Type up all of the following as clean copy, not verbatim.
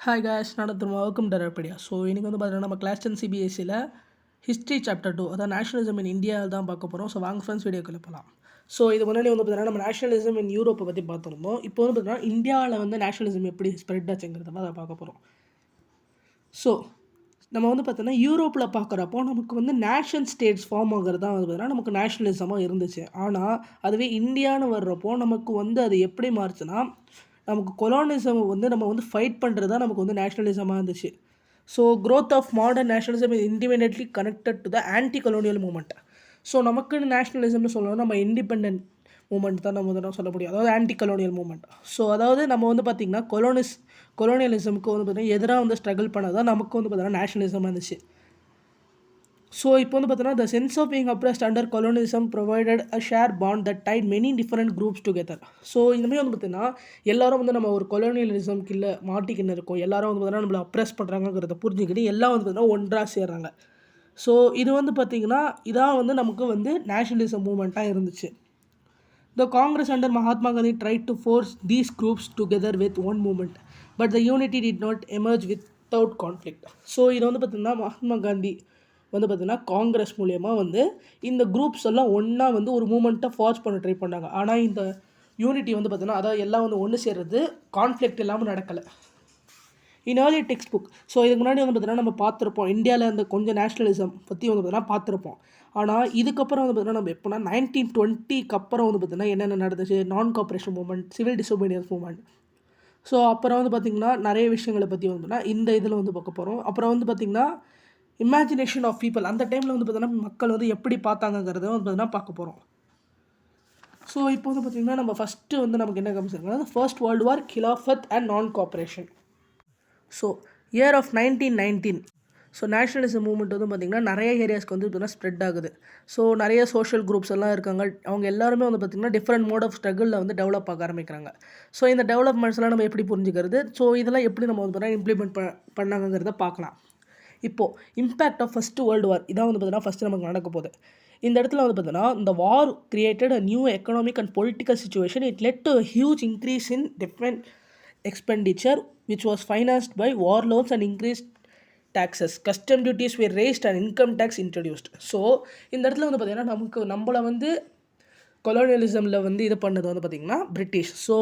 Hi guys, நான் திரும்ப welcome டெரப்படியா. So இன்றைக்கி வந்து பார்த்தீங்கன்னா நம்ம கிளாஸ் 10 சிபிஎஸ்சியில் ஹிஸ்ட்ரி சாப்டர் 2 அதாவது நேஷனலிசம் இன் இந்தியா தான் பார்க்க போகிறோம். ஸோ வாங்க ஃப்ரெண்ட்ஸ் வீடியோக்குள்ள போகலாம். ஸோ இது முன்னாடி வந்து பார்த்தீங்கன்னா நம்ம நேஷனலிசம் இன் யூரோப்பை பற்றி பார்த்துருந்தோம். இப்போ வந்து பார்த்தீங்கன்னா இந்தியாவில் வந்து நேஷனலிசம் எப்படி ஸ்ப்ரெட் ஆச்சுங்கிறத அதை பார்க்க போகிறோம். ஸோ நம்ம வந்து பார்த்தோன்னா யூரோப்பில் பார்க்குறப்போ நமக்கு வந்து நேஷன் ஸ்டேட்ஸ் ஃபார்ம் ஆகிறது தான் வந்து பார்த்தீங்கன்னா நமக்கு நேஷனலிசமாக இருந்துச்சு. ஆனால் அதுவே இந்தியான்னு வர்றப்போ நமக்கு வந்து அது எப்படி மாறுச்சுன்னா நமக்கு கொலோனிசம் வந்து நம்ம வந்து ஃபைட் பண்ணுறது தான் நமக்கு வந்து நேஷனலிசமாக இருந்துச்சு. So growth of modern nationalism is independently connected to the anti colonial movement. So நமக்குன்னு நேஷனலிசம்னு சொல்லணும் நம்ம இண்டிபெண்டன்ட் மூமெண்ட் தான் நம்ம வந்து சொல்ல முடியும், அதாவது ஆன்டி கொலோனியல் மூமெண்ட். ஸோ அதாவது நம்ம வந்து பார்த்திங்கன்னா கொலோனியலிசமுக்கு வந்து பார்த்திங்கன்னா எதிராக வந்து ஸ்ட்ரகிள் பண்ணது தான் நமக்கு வந்து பார்த்திங்கன்னா நேஷனலிசமாக இருந்துச்சு. ஸோ இப்போ வந்து பார்த்தீங்கன்னா the sense of being oppressed under colonialism provided a shared bond that tied many different groups together. So இந்தமாதிரி வந்து பார்த்தீங்கன்னா எல்லாரும் வந்து நம்ம ஒரு கொலோனியலிசம்க்கு இல்லை மாட்டிக்கின்னு இருக்கோம், எல்லாரும் வந்து பார்த்தீங்கன்னா நம்மளை அப்ரெஸ் பண்ணுறாங்கிறத புரிஞ்சுக்கிட்டு எல்லாம் வந்து பார்த்தீங்கன்னா ஒன்றாக சேர்றாங்க. ஸோ இது வந்து பார்த்திங்கன்னா இதான் வந்து நமக்கு வந்து நேஷனலிசம் மூமெண்ட்டாக இருந்துச்சு. The Congress under Mahatma Gandhi tried to force these groups together with one movement, but the unity did not emerge without conflict. So இது வந்து பார்த்திங்கன்னா மகாத்மா காந்தி வந்து பார்த்திங்கன்னா காங்கிரஸ் மூலயமா வந்து இந்த குரூப்ஸ் எல்லாம் ஒன்றா வந்து ஒரு மூமெண்ட்டை ஃபார்ஜ் பண்ண ட்ரை பண்ணாங்க. ஆனால் இந்த யூனிட்டி வந்து பார்த்திங்கன்னா அதாவது எல்லாம் வந்து ஒன்று சேர்றது கான்ஃப்ளிக்ட் இல்லாமல் நடக்கலை. In early text book. So இதுக்கு முன்னாடி வந்து பார்த்திங்கன்னா நம்ம பார்த்துருப்போம் இந்தியாவில் அந்த கொஞ்சம் நேஷனலிசம் பற்றி வந்து பார்த்திங்கன்னா பார்த்துருப்போம். ஆனால் இதுக்கப்புறம் வந்து பார்த்திங்கன்னா நம்ம எப்போனா 1920 அப்புறம் வந்து பார்த்திங்கன்னா என்னென்ன நடந்துச்சு, நான் cooperation moment, civil disobedience moment. So அப்புறம் வந்து பார்த்திங்கன்னா நிறைய விஷயங்களை பற்றி வந்து இந்த இதில் வந்து பார்க்க போகிறோம். அப்புறம் வந்து பார்த்திங்கன்னா இமேஜினேஷன் ஆஃப் பீப்புள், அந்த டைமில் வந்து பார்த்திங்கன்னா மக்கள் வந்து எப்படி பார்த்தாங்கிறத வந்து பார்த்திங்கன்னா பார்க்க போகிறோம். ஸோ இப்போ வந்து பார்த்திங்கன்னா நம்ம ஃபஸ்ட்டு வந்து நமக்கு என்ன காமிச்சிருக்காங்க, first world war, Khilafat and non cooperation. So year of 1919. So nationalism movement வந்து பார்த்திங்கன்னா நிறைய ஏரியாஸ்க்கு வந்து பார்த்தீங்கன்னா ஸ்ப்ரெட் ஆகுது. ஸோ நிறைய சோஷியல் குரூப்ஸ் எல்லாம் இருக்காங்க, அவங்க எல்லாருமே வந்து பார்த்திங்கன்னா டிஃப்ரெண்ட் மோட் ஆஃப் ஸ்ட்ரகிளில் வந்து டெவலப் ஆக ஆரம்பிக்கிறாங்க. ஸோ இந்த டெவலப்மெண்ட்ஸ்லாம் நம்ம எப்படி புரிஞ்சுக்கிறது, ஸோ இதெல்லாம் எப்படி நம்ம வந்து பார்த்தீங்கன்னா இம்ப்ளிமெண்ட் பண்ணாங்கிறத பார்க்கலாம். இப்போது impact of first world war இதான் வந்து பார்த்தீங்கன்னா ஃபஸ்ட்டு நமக்கு நடக்க போகுது. இந்த இடத்துல வந்து பார்த்தீங்கன்னா இந்த war created a new economic and political situation. It led to huge increase in defence expenditure which was financed by war loans and increased taxes. Custom duties were raised and income tax introduced. So இந்த இடத்துல வந்து பார்த்திங்கன்னா நம்மளை வந்து கொலோனியலிசமில் வந்து இது பண்ணது வந்து பார்த்திங்கன்னா பிரிட்டிஷ். ஸோ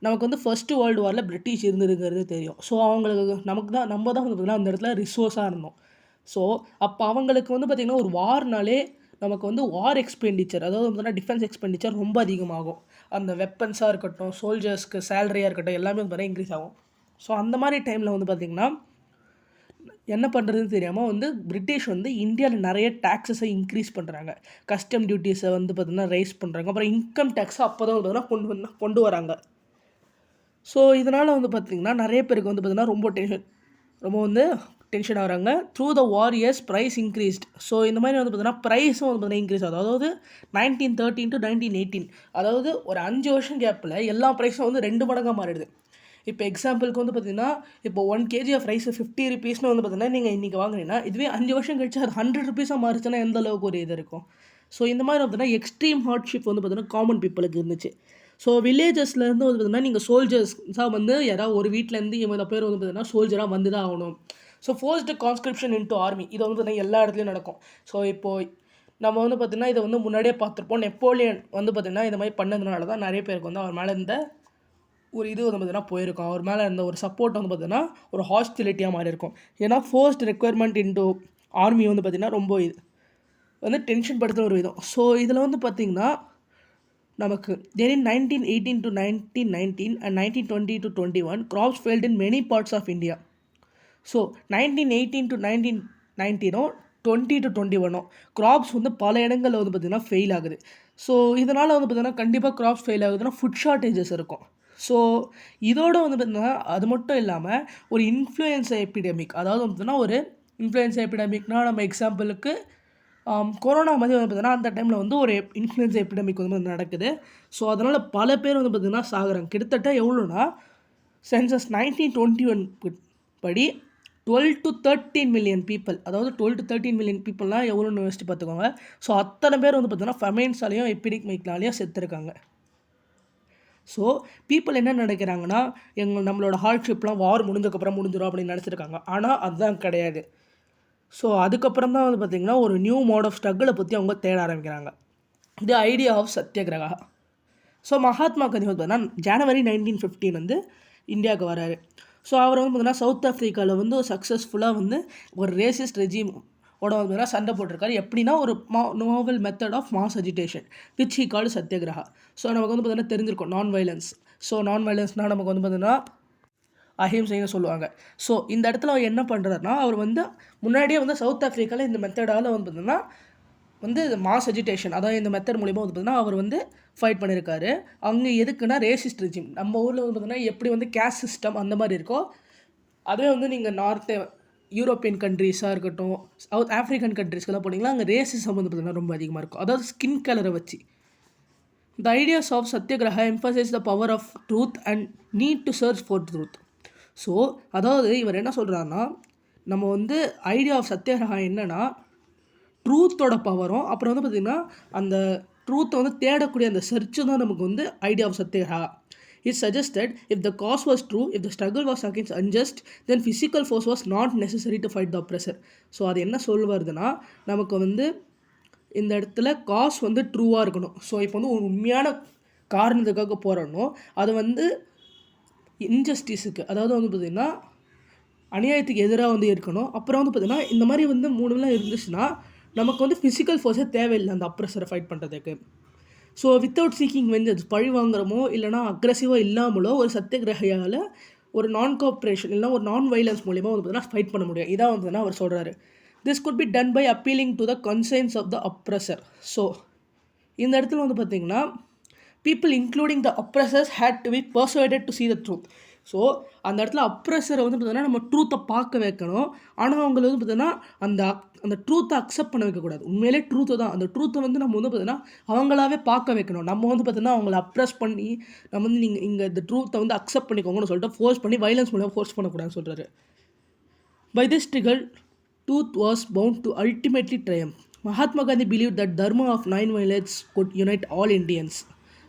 நமக்கு வந்து ஃபஸ்ட்டு வேர்ல்டு வாரில் பிரிட்டிஷ் இருந்ததுங்கிறது தெரியும். ஸோ அவங்களுக்கு நம்ம தான் வந்து பார்த்திங்கன்னா அந்த இடத்துல ரிசோர்ஸாக இருந்தோம். ஸோ அப்போ அவங்களுக்கு வந்து பார்த்திங்கன்னா ஒரு வார்னாலே நமக்கு வந்து வார் எக்ஸ்பெண்டிச்சர், அதாவது வந்து டிஃபென்ஸ் எக்ஸ்பெண்டிச்சர் ரொம்ப அதிகமாகும். அந்த வெப்பன்ஸாக இருக்கட்டும், சோல்ஜர்ஸ்க்கு சேலரியாக இருக்கட்டும், எல்லாமே வந்து பார்த்தீங்கன்னா இன்க்ரீஸ் ஆகும். ஸோ அந்த மாதிரி டைமில் வந்து பார்த்திங்கன்னா என்ன பண்ணுறதுன்னு தெரியாமல் வந்து பிரிட்டிஷ் வந்து இந்தியாவில் நிறைய டேக்ஸஸை இன்க்ரீஸ் பண்ணுறாங்க. கஸ்டம் டியூட்டிஸை வந்து பார்த்திங்கன்னா ரைஸ் பண்ணுறாங்க. அப்புறம் இன்கம் டேக்ஸை அப்போ தான் வந்து பார்த்திங்கன்னா கொண்டு வராங்க. ஸோ இதனால் வந்து பார்த்திங்கன்னா நிறைய பேருக்கு வந்து பார்த்திங்கன்னா ரொம்ப வந்து டென்ஷன் ஆகிறாங்க. Through the war years price increased. So இந்த மாதிரி வந்து பார்த்திங்கன்னா ப்ரைஸும் வந்து பார்த்திங்கன்னா இன்க்ரீஸ் ஆகுது. அதாவது 1913 to 1918, அதாவது ஒரு 5 வருஷம் கேப்பில் எல்லா ப்ரைஸும் வந்து 2 மடங்காக மாறிடுது. இப்போ எக்ஸாம்பிளுக்கு வந்து பார்த்திங்கன்னா இப்போ 1 kg ஆஃப் ரைஸ் 50 rupeesனு வந்து பார்த்திங்கன்னா நீங்கள் இன்றைக்கி வாங்குறீங்கன்னா இதுவே 5 வருஷம் கழிச்சு அது 100 rupees மாறிச்சுன்னா எந்த அளவுக்கு ஒரு இது இருக்கும். ஸோ இந்த மாதிரி வந்து பார்த்திங்கன்னா எக்ஸ்ட்ரீம் ஹார்ட்ஷிப் வந்து பார்த்திங்கன்னா காமன் பீப்புளுக்கு இருந்துச்சு. ஸோ வில்லேஜஸ்லேருந்து வந்து பார்த்திங்கன்னா நீங்கள் சோல்ஜர்ஸாக வந்து யாராவது ஒரு வீட்டிலேருந்து இவ்வளோ பேர் வந்து பார்த்திங்கன்னா சோல்ஜராக வந்து தான் ஆகணும். ஸோ ஃபோர்ஸ்டு கான்ஸ்கிரிப்ஷன் இன்டு ஆர்மி இது வந்து பார்த்திங்கன்னா எல்லா இடத்துலையும் நடக்கும். ஸோ இப்போது நம்ம வந்து பார்த்திங்கன்னா இதை வந்து முன்னாடியே பார்த்துருப்போம். நெப்போலியன் வந்து பார்த்திங்கன்னா இந்த மாதிரி பண்ணதுனால தான் நிறைய பேருக்கு வந்து அவர் மேலே இருந்த ஒரு இது வந்து பார்த்திங்கன்னா போயிருக்கும். அவர் மேலே இருந்த ஒரு சப்போர்ட் வந்து பார்த்திங்கன்னா ஒரு ஹாஸ்டிலிட்டியாக மாறி இருக்கும். ஏன்னா ஃபோர்ஸ்ட் ரெக்குயர்மெண்ட் இன்டு ஆர்மி வந்து பார்த்திங்கன்னா ரொம்ப இது வந்து டென்ஷன் படுத்துகிற ஒரு விதம். ஸோ இதில் வந்து பார்த்திங்கன்னா நமக்கு then in 1918 to 1919 and 1920 to 21 crops failed in many parts of India. So 1918 to 1919 20 to 21 crops வந்து பல இடங்களில் வந்து பார்த்திங்கன்னா ஃபெயில் ஆகுது. ஸோ இதனால் வந்து பார்த்திங்கன்னா கண்டிப்பாக கிராப்ஸ் ஃபெயில் ஆகுதுன்னா ஃபுட் ஷார்ட்டேஜஸ் இருக்கும். ஸோ இதோடு வந்து பார்த்திங்கன்னா அது மட்டும் இல்லாமல் ஒரு இன்ஃப்ளூயன்ஸா எபிடமிக், அதாவது வந்து பார்த்திங்கன்னா ஒரு இன்ஃப்ளூயன்ஸா எபிடமிக்னால் நம்ம எக்ஸாம்பிளுக்கு கொரோனா மாதிரி வந்து பார்த்திங்கன்னா அந்த டைமில் வந்து ஒரு இன்ஃப்ளூயன்ஸா எபிடமிக் வந்து நடக்குது. ஸோ அதனால் பல பேர் வந்து பார்த்திங்கன்னா சாகுறாங்க. கிட்டத்தட்ட எவ்வளோனா சென்சஸ் 1921 படி 12 to 13 மில்லியன் பீப்புள், அதாவது 12 to 13 மில்லியன் பீப்புள்லாம் எவ்வளோன்னு யோசிச்சு பார்த்துக்கோங்க. ஸோ அத்தனை பேர் வந்து பார்த்திங்கன்னா ஃபெமைன்ஸாலேயும் எபிடமிக்னாலேயும் செத்துருக்காங்க. ஸோ பீப்புள் என்ன நினைக்கிறாங்கன்னா நம்மளோட ஹார்ட்ஷிப்லாம் வார் முடிஞ்சதுக்கப்புறம் முடிஞ்சிடும் அப்படின்னு நினச்சிருக்காங்க. ஆனால் அதுதான் கிடையாது. ஸோ அதுக்கப்புறம் தான் வந்து பார்த்திங்கன்னா ஒரு நியூ மோட் ஆஃப் ஸ்ட்ரகிளை பற்றி அவங்க தேட ஆரம்பிக்கிறாங்க. The idea of satyagraha. So Mahatma Gandhi வந்து பார்த்தீங்கன்னா ஜனவரி 1915 வந்து இந்தியாவுக்கு வராரு. ஸோ அவர் வந்து பார்த்தீங்கன்னா சவுத் ஆஃப்ரிக்காவில் வந்து சக்ஸஸ்ஃபுல்லாக வந்து ஒரு ரேசிஸ்ட் ரெஜிம் ஓட வந்து பார்த்தீங்கன்னா சண்டை போட்டிருக்காரு. எப்படின்னா ஒரு novel method of mass agitation which he called satyagraha. So நமக்கு வந்து பார்த்தீங்கன்னா தெரிஞ்சிருக்கும் நான் வைலன்ஸ். ஸோ நான் வைலன்ஸ்னால் நமக்கு வந்து பார்த்தீங்கன்னா அஹிம்சைன்னு சொல்லுவாங்க. ஸோ இந்த இடத்துல அவர் என்ன பண்ணுறாருனா அவர் வந்து முன்னாடியே வந்து சவுத் ஆஃப்ரிக்காவில் இந்த மெத்தடால் வந்து பார்த்தீங்கன்னா வந்து மாஸ் அஜிடேஷன் அதாவது இந்த மெத்தட் மூலிமா வந்து பார்த்தீங்கன்னா அவர் வந்து ஃபைட் பண்ணியிருக்காரு. அங்கே எதுக்குன்னா ரேசிஸ்ட் ரெஜிம். நம்ம ஊரில் வந்து பார்த்தீங்கன்னா எப்படி வந்து கேஸ்ட் சிஸ்டம் அந்த மாதிரி இருக்கோ அதே வந்து நீங்கள் நார்த்து யூரோப்பியன் கண்ட்ரீஸாக இருக்கட்டும் சவுத் ஆஃப்ரிக்கன் கண்ட்ரீஸ்க்கெல்லாம் போனீங்கன்னா அங்கே ரேசிசம் வந்து பார்த்தீங்கன்னா ரொம்ப அதிகமாக இருக்கும். அதாவது ஸ்கின் கலரை வச்சு. The ideas of satyagraha emphasise the power of truth and need to search for truth. So அதாவது இவர் என்ன சொல்கிறாருன்னா நம்ம வந்து ஐடியா ஆஃப் சத்யகிரகா என்னென்னா ட்ரூத்தோட பவரும் அப்புறம் வந்து பார்த்திங்கன்னா அந்த ட்ரூத்தை வந்து தேடக்கூடிய அந்த சர்ச்சு தான் நமக்கு வந்து idea of satyagraha. It suggested if the cause was true, if the struggle was against unjust, then physical force was not necessary to fight the oppressor. So அது என்ன சொல்லுவதுன்னா நமக்கு வந்து இந்த இடத்துல காஸ் வந்து ட்ரூவாக இருக்கணும். ஸோ இப்போ வந்து ஒரு உண்மையான காரணத்துக்காக போராடணும். அது வந்து இன்ஜஸ்டிஸுக்கு அதாவது வந்து பார்த்திங்கன்னா அநியாயத்துக்கு எதிராக வந்து இருக்கணும். அப்புறம் வந்து பார்த்திங்கன்னா இந்த மாதிரி வந்து மூணுலாம் இருந்துச்சுன்னா நமக்கு வந்து ஃபிசிக்கல் ஃபோர்ஸே தேவையில்லை அந்த அப்ரெஸரை ஃபைட் பண்ணுறதுக்கு. ஸோ வித்தவுட் சீக்கிங் வெஞ்சன்ஸ் பழி வாங்குறமோ இல்லைனா அக்ரெசிவாக இல்லாமலோ ஒரு சத்தியகிரகையால் ஒரு நான் கோஆப்ரேஷன் இல்லைனா ஒரு நான் வைலன்ஸ் மூலிமா வந்து பார்த்தீங்கன்னா ஃபைட் பண்ண முடியும். இதான் வந்து அவர் சொல்கிறாரு. This could be done by appealing to the conscience of the oppressor. So இந்த இடத்துல வந்து பார்த்திங்கன்னா people including the oppressors had to be persuaded to see the truth. So அந்த இடத்துல அப்ரெஸரை வந்து பார்த்தீங்கன்னா நம்ம ட்ரூத்தை பார்க்க வைக்கணும். ஆனால் அவங்கள வந்து பார்த்தீங்கன்னா அந்த ட்ரூத்தை அக்செப்ட் பண்ண வைக்கக்கூடாது. உண்மையிலே ட்ரூத்தை தான் அந்த ட்ரூத்தை வந்து நம்ம வந்து பார்த்தீங்கன்னா அவங்களாவே பார்க்க வைக்கணும். நம்ம வந்து பார்த்தீங்கன்னா அவங்கள அப்ரெஸ் பண்ணி நம்ம வந்து நீங்கள் இங்கே இந்த ட்ரூத்தை வந்து அக்செப்ட் பண்ணிக்கோங்கன்னு சொல்லிட்டு ஃபோர்ஸ் பண்ணி வைலன்ஸ் மூலமாக ஃபோர்ஸ் பண்ணக்கூடாதுன்னு சொல்கிறாரு. By this struggle truth was bound to ultimately triumph. Mahatma Gandhi believe that dharma of non violence could unite all Indians.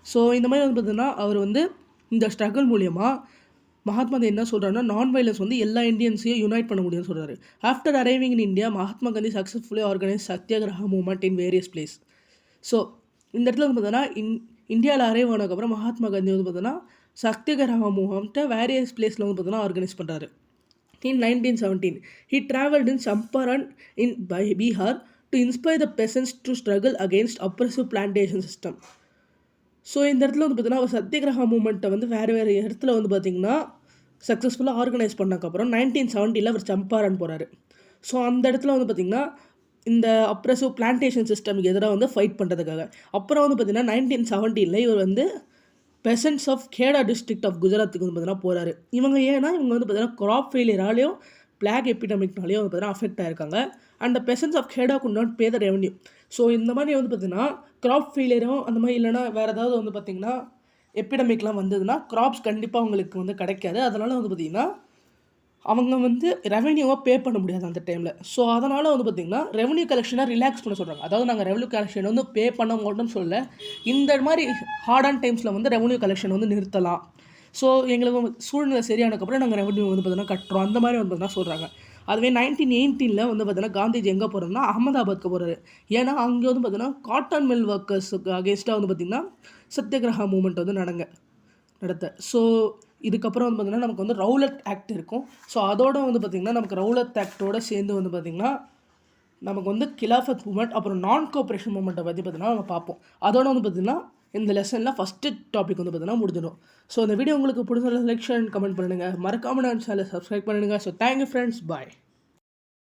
So இந்த மாதிரி வந்து பார்த்தீங்கன்னா அவர் வந்து இந்த ஸ்ட்ரகிள் மூலியமாக மகாத்மா காந்தி என்ன சொல்கிறாருன்னா நான் வைலன்ஸ் வந்து எல்லா இந்தியன்ஸையும் யுனைட் பண்ண முடியும்னு சொல்கிறாரு. After arriving in India Mahatma Gandhi successfully organise satyagraha movement in various place. So இந்த இடத்துல வந்து பார்த்தோன்னா இந்தியாவில் அரைவ் ஆனதுக்கப்புறம் மகாத்மா காந்தி வந்து பார்த்தோன்னா சத்யாகிரகா மூவ்மெண்ட்டை வேரியஸ் பிளேஸில் வந்து பார்த்தோன்னா ஆர்கனைஸ் பண்ணுறாரு. In 1917, he travelled in Champaran in Bihar to inspire the peasants to struggle against oppressive plantation system. So இந்த இடத்துல வந்து பார்த்திங்கன்னா அவர் சத்தியகிரகா மூமெண்ட்டை வந்து வேறு இடத்துல வந்து பார்த்திங்கன்னா சக்ஸஸ்ஃபுல்லாக ஆர்கனைஸ் பண்ணக்கப்புறம் 1970 அவர் சம்பாரன் போகிறாரு. ஸோ அந்த இடத்துல வந்து பார்த்திங்கன்னா இந்த அப்ரெசிவ் பிளான்டேஷன் சிஸ்டமுக்கு எதிராக வந்து ஃபைட் பண்ணுறதுக்காக. அப்புறம் வந்து பார்த்திங்கன்னா 1970 இவர் வந்து பெசன்ட்ஸ் ஆஃப் கேடா டிஸ்ட்ரிக்ட் ஆஃப் குஜராத்துக்கு வந்து பார்த்திங்கன்னா போகிறாரு. இவங்க வந்து பார்த்திங்கன்னா க்ராப் ஃபெயிலியராலேயும் பிளாக் எபிடமிக்னாலேயும் வந்து பார்த்திங்கன்னா அஃபெக்ட் ஆகிருக்காங்க. And the peasants of Kheda could not pay the revenue. So இந்த மாதிரி வந்து பார்த்திங்கன்னா க்ராப் ஃபெயிலியரும் அந்த மாதிரி இல்லைனா வேறு ஏதாவது வந்து பார்த்திங்கன்னா எபிடமிக்லாம் வந்ததுன்னா க்ராப்ஸ் கண்டிப்பாக அவங்களுக்கு வந்து கிடைக்காது. அதனால் வந்து பார்த்திங்கன்னா அவங்க வந்து ரெவன்யூவாக பே பண்ண முடியாது அந்த டைமில். ஸோ அதனால் வந்து பார்த்திங்கன்னா ரெவன்யூ கலெக்ஷனை ரிலாக்ஸ் பண்ண சொல்கிறாங்க. அதாவது நாங்கள் ரெவன்யூ கலெக்ஷன் வந்து பே பண்ண மாட்டோம்னு சொல்ல இந்த மாதிரி ஹார்டான டைம்ஸில் வந்து ரெவன்யூ கலெக்ஷன் வந்து நிறுத்தலாம். ஸோ எங்களுக்கு சூழ்நிலை சரியானதுக்கப்புறம் நாங்கள் ரெவன்யூ வந்து பார்த்தீங்கன்னா கட்டுறோம் அந்த மாதிரி வந்து பார்த்தீங்கன்னா சொல்கிறாங்க. அதுவே 1918 வந்து பார்த்தீங்கன்னா காந்திஜி எங்கே போகிறோம்னா அகமதாபாத்துக்கு போகிறாரு. ஏன்னா அங்கே வந்து பார்த்தீங்கன்னா காட்டன் மில் ஒர்க்கர்ஸுக்கு அகேன்ஸ்டாக வந்து பார்த்திங்கன்னா சத்தியகிரகா மூமெண்ட் வந்து நடத்த. ஸோ இதுக்கப்புறம் வந்து பார்த்திங்கன்னா நமக்கு வந்து ரவுலட் ஆக்ட் இருக்கும். ஸோ அதோட வந்து பார்த்திங்கன்னா நமக்கு ரவுலட் ஆக்டோடு சேர்ந்து வந்து பார்த்திங்கன்னா நமக்கு வந்து கிலாஃபத் மூமெண்ட் அப்புறம் நான் கோஆப்ரேஷன் மூமெண்ட்டை பற்றி பார்த்திங்கன்னா நம்ம பார்ப்போம். அதோட வந்து பார்த்திங்கன்னா இந்த லெசனில் ஃபஸ்ட்டு டாபிக் வந்து பார்த்திங்கன்னா முடிஞ்சிடும். ஸோ இந்த வீடியோ உங்களுக்கு பிடிச்ச லைக் ஷேர் கமெண்ட் பண்ணுங்கள். மறக்காமல் நான் சேனலை சப்ஸ்கிரைப் பண்ணுங்கள். ஸோ தேங்க்யூ ஃப்ரெண்ட்ஸ், பாய்.